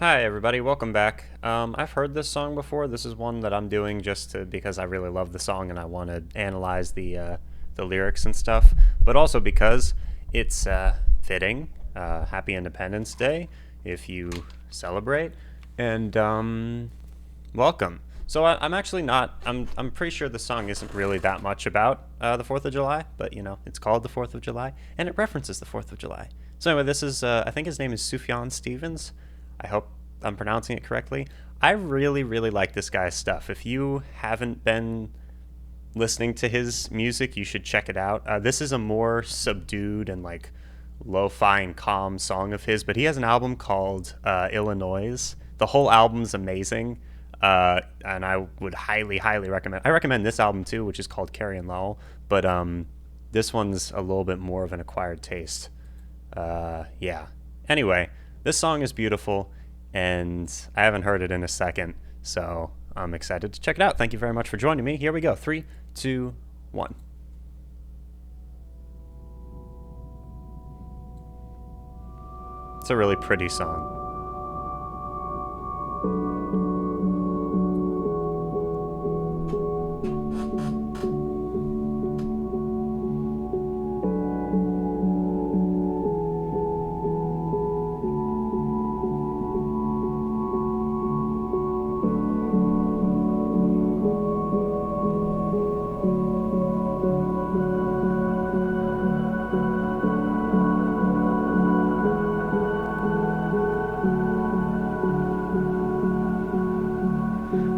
Hi everybody, welcome back. I've heard this song before. This is one that I'm doing because I really love the song and I want to analyze the lyrics and stuff, but also because it's fitting. Happy Independence Day if you celebrate, and welcome. So I'm actually not. I'm pretty sure the song isn't really that much about the Fourth of July, but it's called the Fourth of July and it references the Fourth of July. So anyway, this is I think his name is Sufjan Stevens. I hope I'm pronouncing it correctly. I really, really like this guy's stuff. If you haven't been listening to his music, you should check it out. This is a more subdued and like lo-fi and calm song of his, but he has an album called Illinois. The whole album's amazing, and I would highly, highly recommend. I recommend this album too, which is called Carrie and Lowell, but this one's a little bit more of an acquired taste. Yeah. Anyway, this song is beautiful, and I haven't heard it in a second, so I'm excited to check it out. Thank you very much for joining me. Here we go. 3, 2, 1. It's a really pretty song.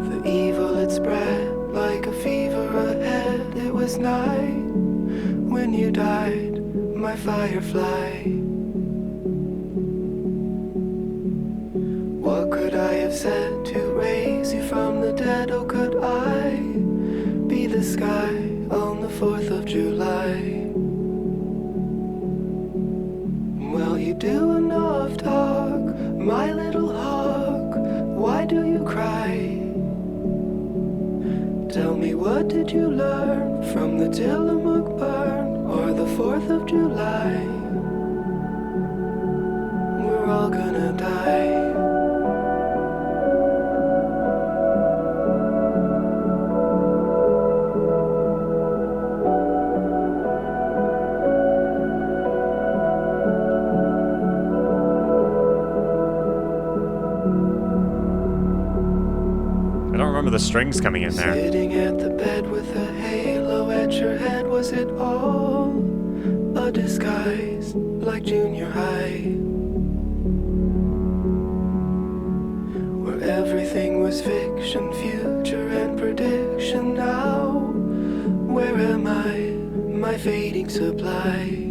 The evil had spread like a fever ahead. It was night when you died, my firefly. What could I have said to raise you from the dead? Oh, could I be the sky on the 4th of July? Well, you do enough talk, my little hawk. Why do you cry? Tell me, what did you learn from the Tillamook burn or the 4th of July? We're all gonna die. I don't remember the strings coming in there. Sitting at the bed with a halo at your head, was it all a disguise like junior high? Where everything was fiction, future and prediction. Now, where am I, my fading supply?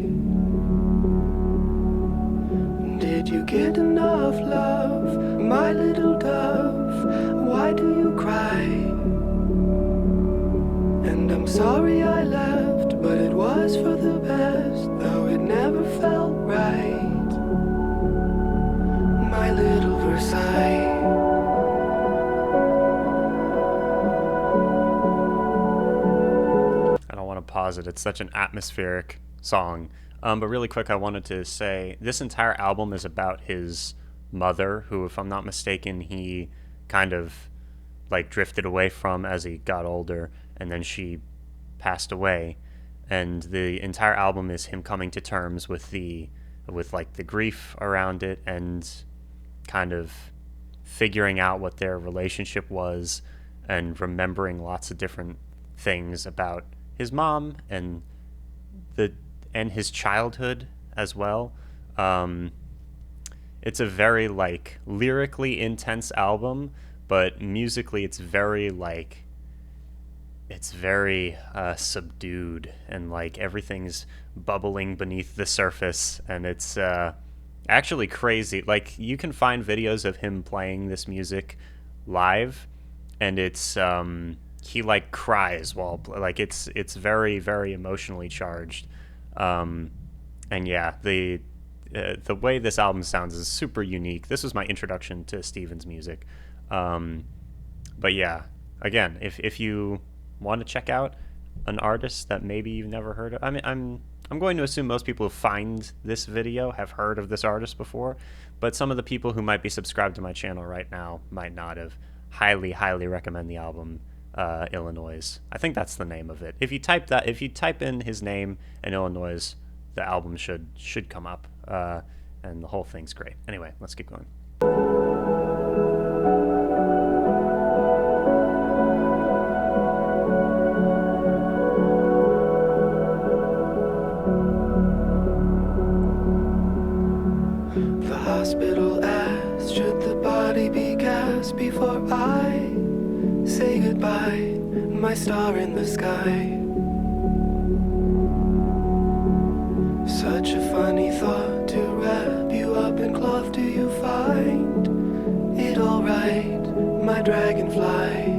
Did you get enough love, my little dove? Why do you cry? And I'm sorry I left, but it was for the best, though it never felt right. My little Versailles. I don't want to pause it. It's such an atmospheric song. But really quick, I wanted to say this entire album is about his mother, who, if I'm not mistaken, he kind of like drifted away from as he got older, and then she passed away. And the entire album is him coming to terms with like the grief around it and kind of figuring out what their relationship was and remembering lots of different things about his mom and his childhood as well. It's a very like lyrically intense album, but musically it's very subdued, and like everything's bubbling beneath the surface, and it's actually crazy. Like, you can find videos of him playing this music live, and it's he like cries while like it's very, very emotionally charged. And yeah, the way this album sounds is super unique. This was my introduction to Steven's music. But yeah, again, if you want to check out an artist that maybe you've never heard of, I mean, I'm going to assume most people who find this video have heard of this artist before, but some of the people who might be subscribed to my channel right now might not have. Highly, highly recommend the album Illinois. I think that's the name of it. If you type in his name and Illinois, the album should come up, and the whole thing's great. Anyway, let's keep going. The hospital asked, should the body be cast before I say goodbye, my star in the sky? Such a funny thought to wrap you up in cloth. Do you find it alright, my dragonfly?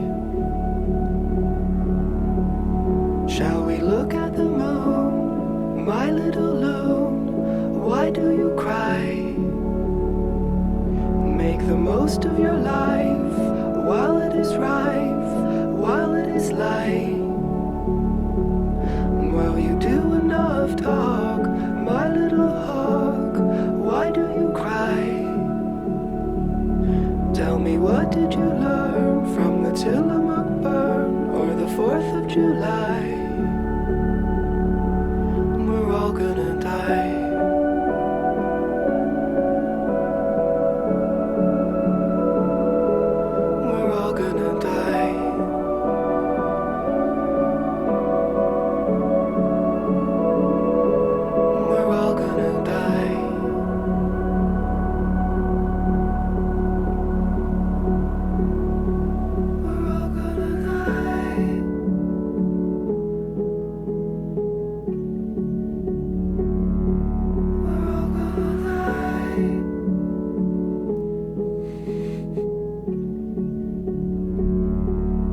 Shall we look at the moon, my little loon? Why do you cry? Make the most of your life while it is rife, while it is light. While you do enough talk, my little hawk, why do you cry? Tell me, what did you learn from the Tillamook burn or the 4th of July? We're all gonna die. We're all gonna die. We're all gonna die. We're all gonna die. We're all gonna die.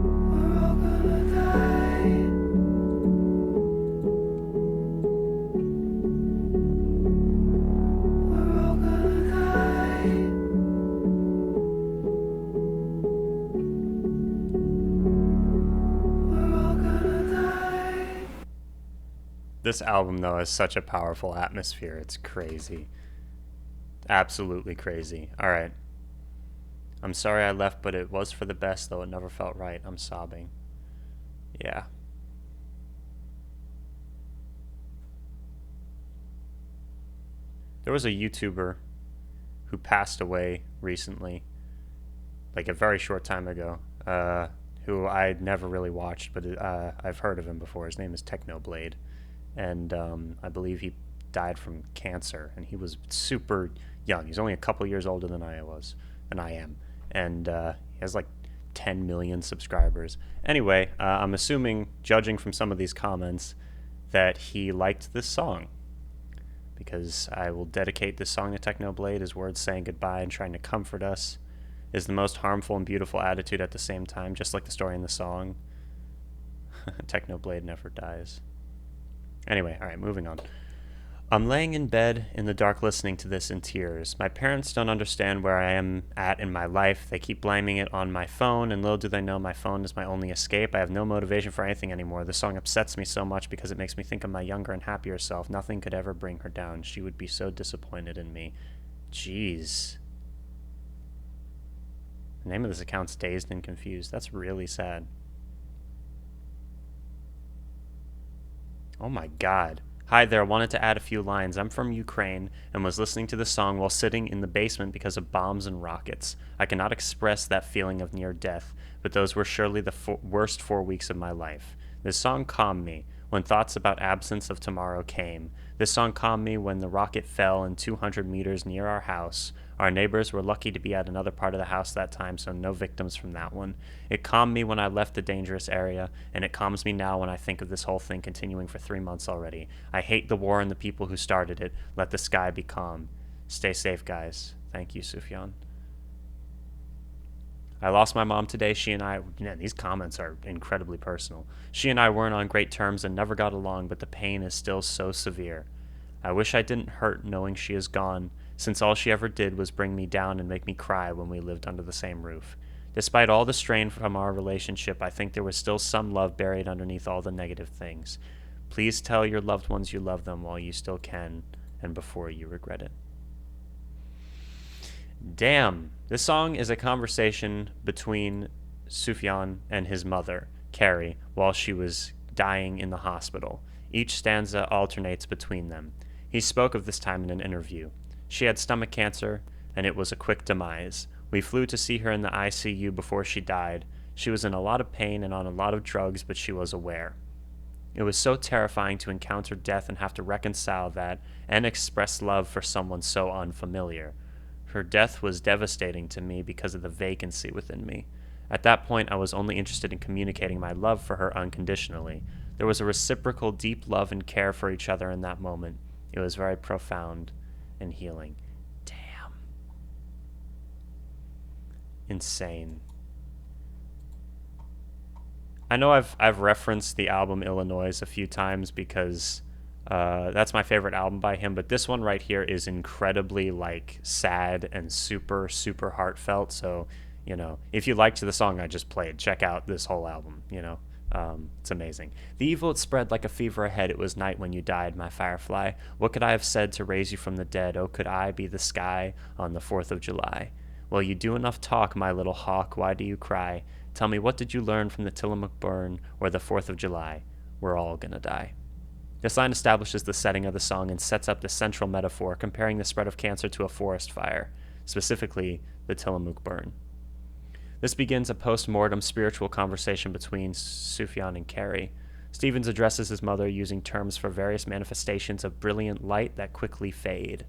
We're all gonna die. We're all gonna die. We're all gonna die. This album, though, has such a powerful atmosphere. It's crazy. Absolutely crazy. All right. I'm sorry I left, but it was for the best, though it never felt right. I'm sobbing. Yeah. There was a YouTuber who passed away recently, like a very short time ago, who I'd never really watched, but I've heard of him before. His name is Technoblade, and I believe he died from cancer, and he was super young. He's only a couple years older than I am, and he has like 10 million subscribers. Anyway, I'm assuming, judging from some of these comments, that he liked this song, because I will dedicate this song to Technoblade. His words saying goodbye and trying to comfort us is the most harmful and beautiful attitude at the same time, just like the story in the song. Technoblade never dies. Anyway, alright, moving on. I'm laying in bed in the dark listening to this in tears. My parents don't understand where I am at in my life. They keep blaming it on my phone, and little do they know my phone is my only escape. I have no motivation for anything anymore. The song upsets me so much because it makes me think of my younger and happier self. Nothing could ever bring her down. She would be so disappointed in me. Jeez. The name of this account's Dazed and Confused. That's really sad. Oh my god. Hi there, wanted to add a few lines. I'm from Ukraine and was listening to the song while sitting in the basement because of bombs and rockets. I cannot express that feeling of near death, but those were surely the worst 4 weeks of my life. This song calmed me when thoughts about absence of tomorrow came. This song calmed me when the rocket fell in 200 meters near our house. Our neighbors were lucky to be at another part of the house that time, so no victims from that one. It calmed me when I left the dangerous area, and it calms me now when I think of this whole thing continuing for 3 months already. I hate the war and the people who started it. Let the sky be calm. Stay safe, guys. Thank you, Sufjan. I lost my mom today. She and I, these comments are incredibly personal. She and I weren't on great terms and never got along, but the pain is still so severe. I wish I didn't hurt knowing she is gone, since all she ever did was bring me down and make me cry when we lived under the same roof. Despite all the strain from our relationship, I think there was still some love buried underneath all the negative things. Please tell your loved ones you love them while you still can and before you regret it. Damn. This song is a conversation between Sufjan and his mother, Carrie, while she was dying in the hospital. Each stanza alternates between them. He spoke of this time in an interview. She had stomach cancer, and it was a quick demise. We flew to see her in the ICU before she died. She was in a lot of pain and on a lot of drugs, but she was aware. It was so terrifying to encounter death and have to reconcile that and express love for someone so unfamiliar. Her death was devastating to me because of the vacancy within me. At that point, I was only interested in communicating my love for her unconditionally. There was a reciprocal, deep love and care for each other in that moment. It was very profound and healing. Damn. Insane. I know I've referenced the album Illinois a few times because that's my favorite album by him, but this one right here is incredibly like sad and super super heartfelt. So if you liked the song I just played, check out this whole album. It's amazing. The evil it spread like a fever ahead. It was night when you died, my firefly. What could I have said to raise you from the dead? Oh, could I be the sky on the 4th of July? Well, you do enough talk, my little hawk. Why do you cry? Tell me, what did you learn from the Tillamook burn or the 4th of July? We're all gonna die. This line establishes the setting of the song and sets up the central metaphor, comparing the spread of cancer to a forest fire, specifically the Tillamook burn. This begins a post-mortem spiritual conversation between Sufjan and Carrie. Stevens addresses his mother using terms for various manifestations of brilliant light that quickly fade.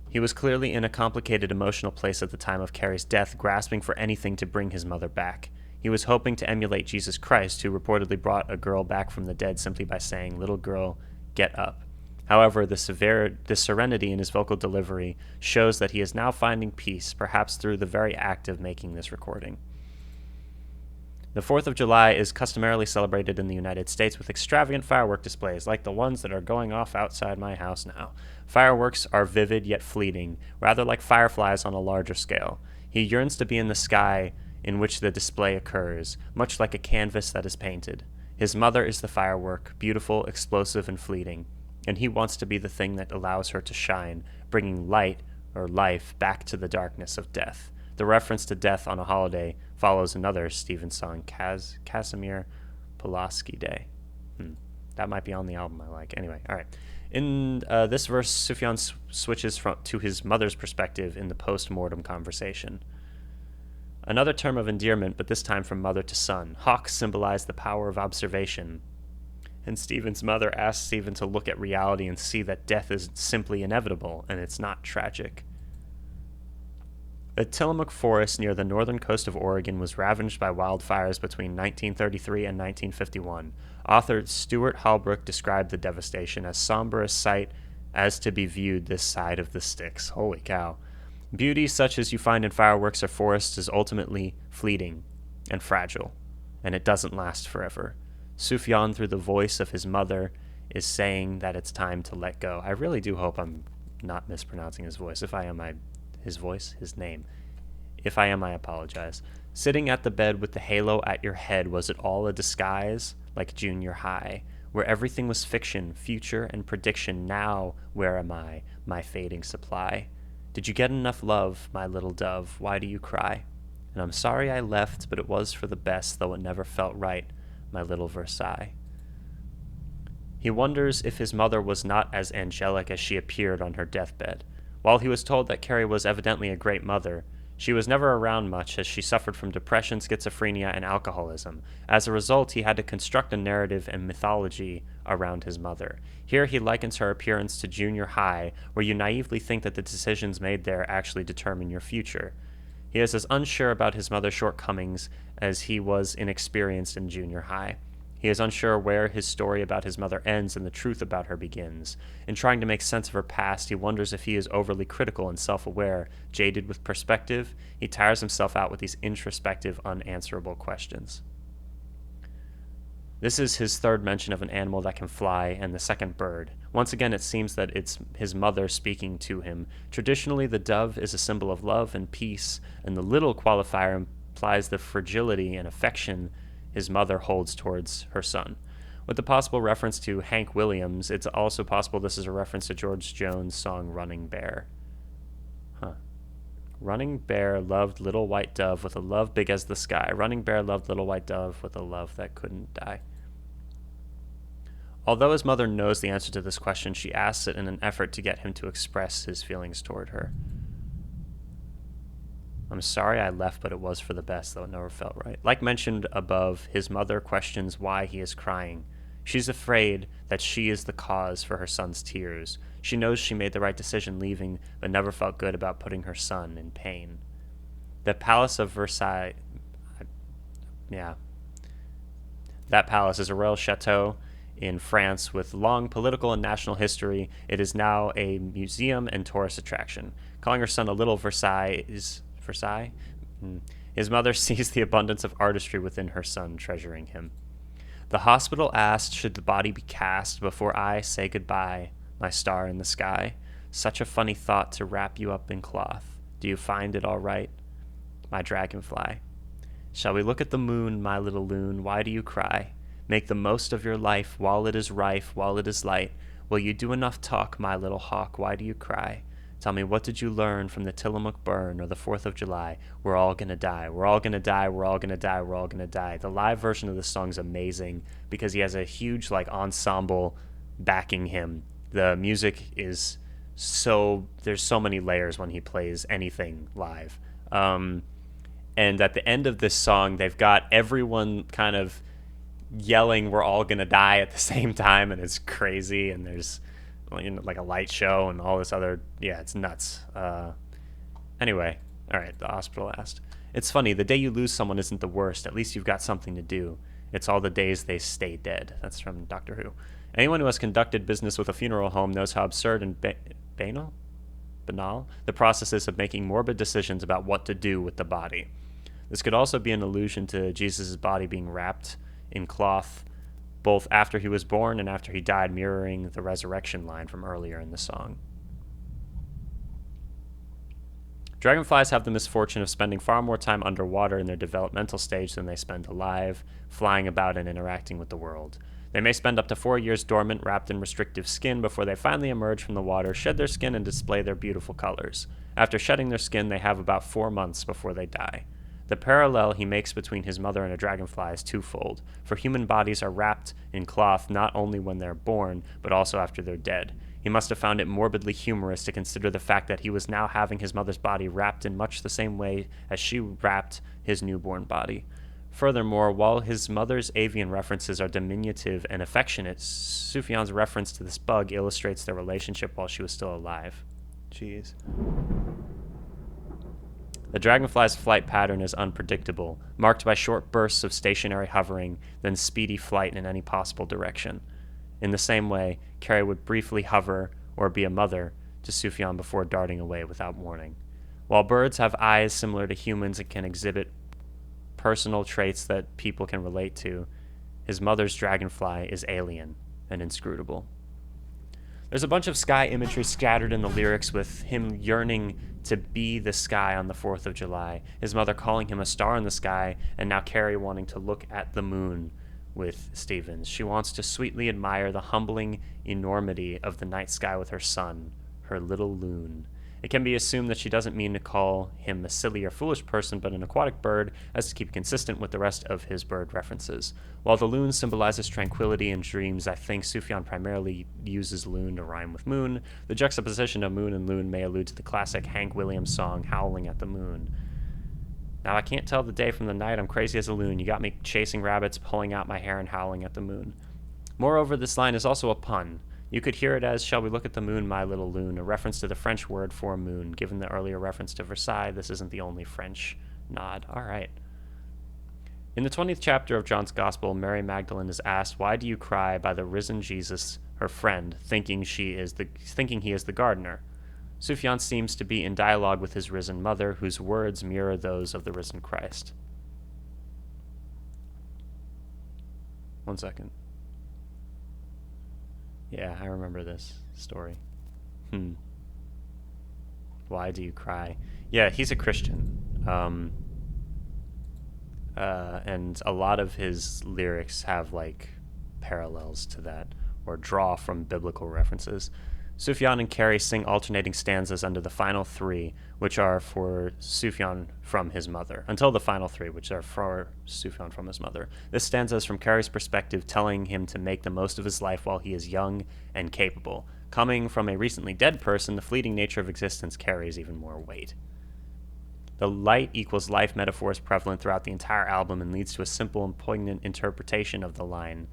He was clearly in a complicated emotional place at the time of Carrie's death, grasping for anything to bring his mother back. He was hoping to emulate Jesus Christ, who reportedly brought a girl back from the dead simply by saying, "Little girl, get up." However, the serenity in his vocal delivery shows that he is now finding peace, perhaps through the very act of making this recording. The 4th of July is customarily celebrated in the United States with extravagant firework displays like the ones that are going off outside my house now. Fireworks are vivid yet fleeting, rather like fireflies on a larger scale. He yearns to be in the sky in which the display occurs, much like a canvas that is painted. His mother is the firework, beautiful, explosive, and fleeting, and he wants to be the thing that allows her to shine, bringing light or life back to the darkness of death. The reference to death on a holiday follows another Stevens song, Casimir Pulaski Day. That might be on the album I like. Anyway, all right. In this verse, Sufjan switches to his mother's perspective in the post-mortem conversation. Another term of endearment, but this time from mother to son. Hawks symbolize the power of observation. And Stephen's mother asks Stephen to look at reality and see that death is simply inevitable, and it's not tragic. The Tillamook Forest near the northern coast of Oregon was ravaged by wildfires between 1933 and 1951. Author Stuart Halbrook described the devastation as somber a sight as to be viewed this side of the Styx. Holy cow. Beauty such as you find in fireworks or forests is ultimately fleeting and fragile, and it doesn't last forever. Sufjan, through the voice of his mother, is saying that it's time to let go. I really do hope I'm not mispronouncing his voice. If I am, his name. If I am, I apologize. Sitting at the bed with the halo at your head, was it all a disguise, like junior high, where everything was fiction, future, and prediction? Now, where am I, my fading supply? Did you get enough love, my little dove? Why do you cry? And I'm sorry I left, but it was for the best, though it never felt right, my little Versailles. He wonders if his mother was not as angelic as she appeared on her deathbed. While he was told that Carrie was evidently a great mother, she was never around much as she suffered from depression, schizophrenia, and alcoholism. As a result, he had to construct a narrative and mythology around his mother. Here he likens her appearance to junior high, where you naively think that the decisions made there actually determine your future. He is as unsure about his mother's shortcomings as he was inexperienced in junior high. He is unsure where his story about his mother ends and the truth about her begins. In trying to make sense of her past, he wonders if he is overly critical and self-aware, jaded with perspective. He tires himself out with these introspective, unanswerable questions. This is his third mention of an animal that can fly, and the second bird. Once again, it seems that it's his mother speaking to him. Traditionally, the dove is a symbol of love and peace, and the little qualifier implies the fragility and affection his mother holds towards her son. With the possible reference to Hank Williams, it's also possible this is a reference to George Jones' song Running Bear. Running bear loved little white dove with a love big as the sky. Running bear loved little white dove with a love that couldn't die. Although his mother knows the answer to this question, she asks it in an effort to get him to express his feelings toward her. I'm sorry I left, but it was for the best, though it never felt right. Like mentioned above, his mother questions why he is crying. She's afraid that she is the cause for her son's tears. She knows she made the right decision leaving, but never felt good about putting her son in pain. The Palace of Versailles... Yeah. That palace is a royal chateau in France with long political and national history. It is now a museum and tourist attraction. Calling her son a little Versailles is... Versailles? His mother sees the abundance of artistry within her son, treasuring him. The hospital asked, should the body be cast before I say goodbye, my star in the sky? Such a funny thought to wrap you up in cloth. Do you find it all right, my dragonfly? Shall we look at the moon, my little loon? Why do you cry? Make the most of your life while it is rife, while it is light. Will you do enough talk, my little hawk? Why do you cry? Tell me, what did you learn from the Tillamook burn or the 4th of July? We're all gonna die. We're all gonna die. We're all gonna die. We're all gonna die. The live version of this song is amazing because he has a huge ensemble backing him. The music is there's so many layers when he plays anything live. And at the end of this song, they've got everyone kind of yelling, "We're all gonna die" at the same time, and it's crazy. And there's like a light show and all this other, it's nuts. Anyway, all right, the hospital asked. It's funny, the day you lose someone isn't the worst. At least you've got something to do. It's all the days they stay dead. That's from Doctor Who. Anyone who has conducted business with a funeral home knows how absurd and banal the process is of making morbid decisions about what to do with the body. This could also be an allusion to Jesus' body being wrapped in cloth both after he was born and after he died, mirroring the resurrection line from earlier in the song. Dragonflies have the misfortune of spending far more time underwater in their developmental stage than they spend alive, flying about and interacting with the world. They may spend up to 4 years dormant, wrapped in restrictive skin, before they finally emerge from the water, shed their skin, and display their beautiful colors. After shedding their skin, they have about 4 months before they die. The parallel he makes between his mother and a dragonfly is twofold, for human bodies are wrapped in cloth not only when they're born, but also after they're dead. He must have found it morbidly humorous to consider the fact that he was now having his mother's body wrapped in much the same way as she wrapped his newborn body. Furthermore, while his mother's avian references are diminutive and affectionate, Sufjan's reference to this bug illustrates their relationship while she was still alive. Jeez. The dragonfly's flight pattern is unpredictable, marked by short bursts of stationary hovering, then speedy flight in any possible direction. In the same way, Carrie would briefly hover or be a mother to Sufjan before darting away without warning. While birds have eyes similar to humans and can exhibit personal traits that people can relate to, his mother's dragonfly is alien and inscrutable. There's a bunch of sky imagery scattered in the lyrics, with him yearning to be the sky on the 4th of July, his mother calling him a star in the sky, and now Carrie wanting to look at the moon with Stevens. She wants to sweetly admire the humbling enormity of the night sky with her son, her little loon. It can be assumed that she doesn't mean to call him a silly or foolish person, but an aquatic bird, as to keep consistent with the rest of his bird references. While the loon symbolizes tranquility and dreams, I think Sufjan primarily uses loon to rhyme with moon. The juxtaposition of moon and loon may allude to the classic Hank Williams song, Howling at the Moon. Now I can't tell the day from the night, I'm crazy as a loon. You got me chasing rabbits, pulling out my hair, and howling at the moon. Moreover, this line is also a pun. You could hear it as, shall we look at the moon, my little loon, a reference to the French word for moon. Given the earlier reference to Versailles, this isn't the only French nod. All right. In the 20th chapter of John's Gospel, Mary Magdalene is asked, why do you cry, by the risen Jesus, her friend, thinking he is the gardener? Sufjan seems to be in dialogue with his risen mother, whose words mirror those of the risen Christ. 1 second. Yeah, I remember this story. Why do you cry? Yeah, he's a Christian. And a lot of his lyrics have, parallels to that, or draw from biblical references. Sufjan and Carrie sing alternating stanzas under the final three, which are for Sufjan from his mother, until the final three, which are for Sufjan from his mother. This stanza is from Carrie's perspective, telling him to make the most of his life while he is young and capable. Coming from a recently dead person, the fleeting nature of existence carries even more weight. The light equals life metaphor is prevalent throughout the entire album and leads to a simple and poignant interpretation of the line,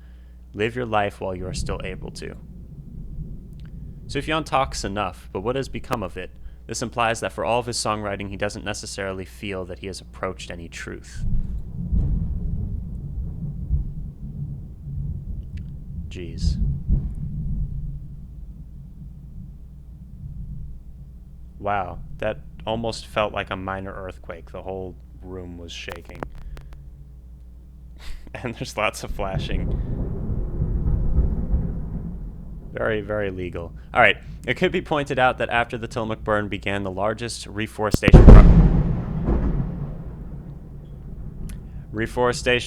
"Live your life while you are still able to." Sufjan talks enough, but what has become of it? This implies that for all of his songwriting, he doesn't necessarily feel that he has approached any truth. Jeez. Wow, that almost felt like a minor earthquake. The whole room was shaking. And there's lots of flashing. Very, very legal. All right. It could be pointed out that after the Tillamook burn began the largest reforestation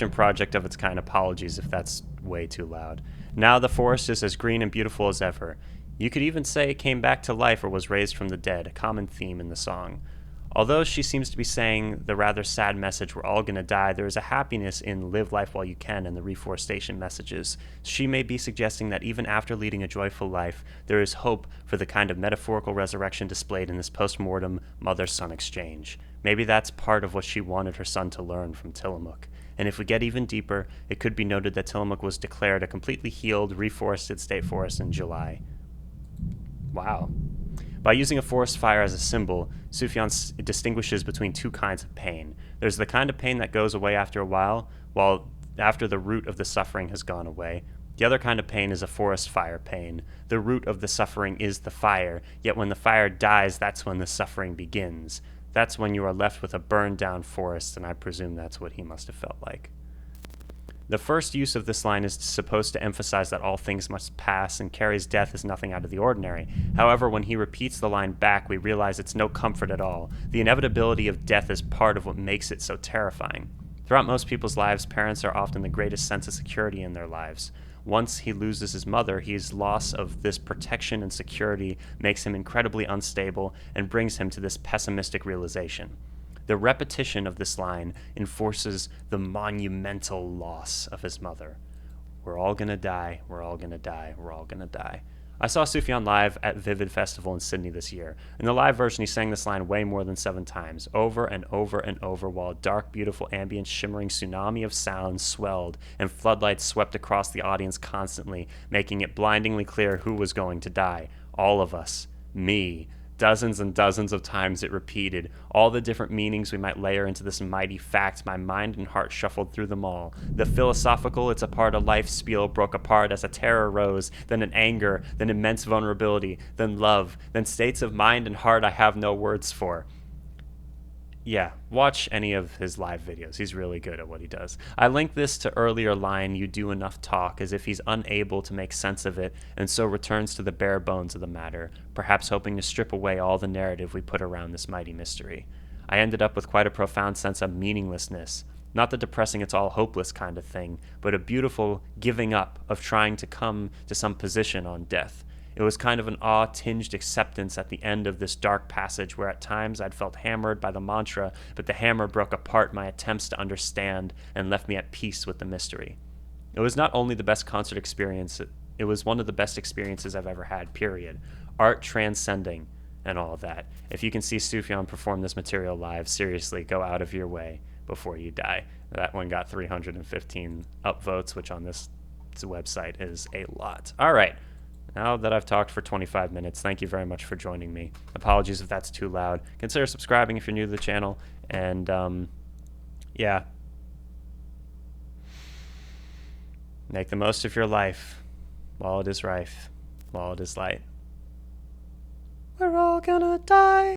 project of its kind. Apologies if that's way too loud. Now the forest is as green and beautiful as ever. You could even say it came back to life or was raised from the dead, a common theme in the song. Although she seems to be saying the rather sad message, we're all gonna die, there is a happiness in live life while you can and the reforestation messages. She may be suggesting that even after leading a joyful life, there is hope for the kind of metaphorical resurrection displayed in this post-mortem mother-son exchange. Maybe that's part of what she wanted her son to learn from Tillamook. And if we get even deeper, it could be noted that Tillamook was declared a completely healed, reforested state forest in July. Wow. By using a forest fire as a symbol, Sufjan distinguishes between two kinds of pain. There's the kind of pain that goes away after a while after the root of the suffering has gone away. The other kind of pain is a forest fire pain. The root of the suffering is the fire, yet when the fire dies, that's when the suffering begins. That's when you are left with a burned down forest, and I presume that's what he must have felt like. The first use of this line is supposed to emphasize that all things must pass and Carrie's death is nothing out of the ordinary. However, when he repeats the line back, we realize it's no comfort at all. The inevitability of death is part of what makes it so terrifying. Throughout most people's lives, parents are often the greatest sense of security in their lives. Once he loses his mother, his loss of this protection and security makes him incredibly unstable and brings him to this pessimistic realization. The repetition of this line enforces the monumental loss of his mother. We're all gonna die, we're all gonna die, we're all gonna die. I saw Sufjan live at Vivid Festival in Sydney this year. In the live version, he sang this line way more than 7 times, over and over and over, while a dark, beautiful, ambient, shimmering tsunami of sound swelled and floodlights swept across the audience constantly, making it blindingly clear who was going to die. All of us. Me. Dozens and dozens of times it repeated. All the different meanings we might layer into this mighty fact, my mind and heart shuffled through them all. The philosophical, it's a part of life spiel broke apart as a terror rose, then an anger, then immense vulnerability, then love, then states of mind and heart I have no words for. Yeah, watch any of his live videos. He's really good at what he does. I link this to earlier line, you do enough talk, as if he's unable to make sense of it, and so returns to the bare bones of the matter, perhaps hoping to strip away all the narrative we put around this mighty mystery. I ended up with quite a profound sense of meaninglessness. Not the depressing it's all hopeless kind of thing, but a beautiful giving up of trying to come to some position on death. It was kind of an awe-tinged acceptance at the end of this dark passage where at times I'd felt hammered by the mantra, but the hammer broke apart my attempts to understand and left me at peace with the mystery. It was not only the best concert experience, it was one of the best experiences I've ever had, period. Art transcending and all of that. If you can see Sufjan perform this material live, seriously, go out of your way before you die. That one got 315 upvotes, which on this website is a lot. All right. Now that I've talked for 25 minutes, thank you very much for joining me. Apologies if that's too loud. Consider subscribing if you're new to the channel. And, yeah. Make the most of your life while it is rife, while it is light. We're all gonna die.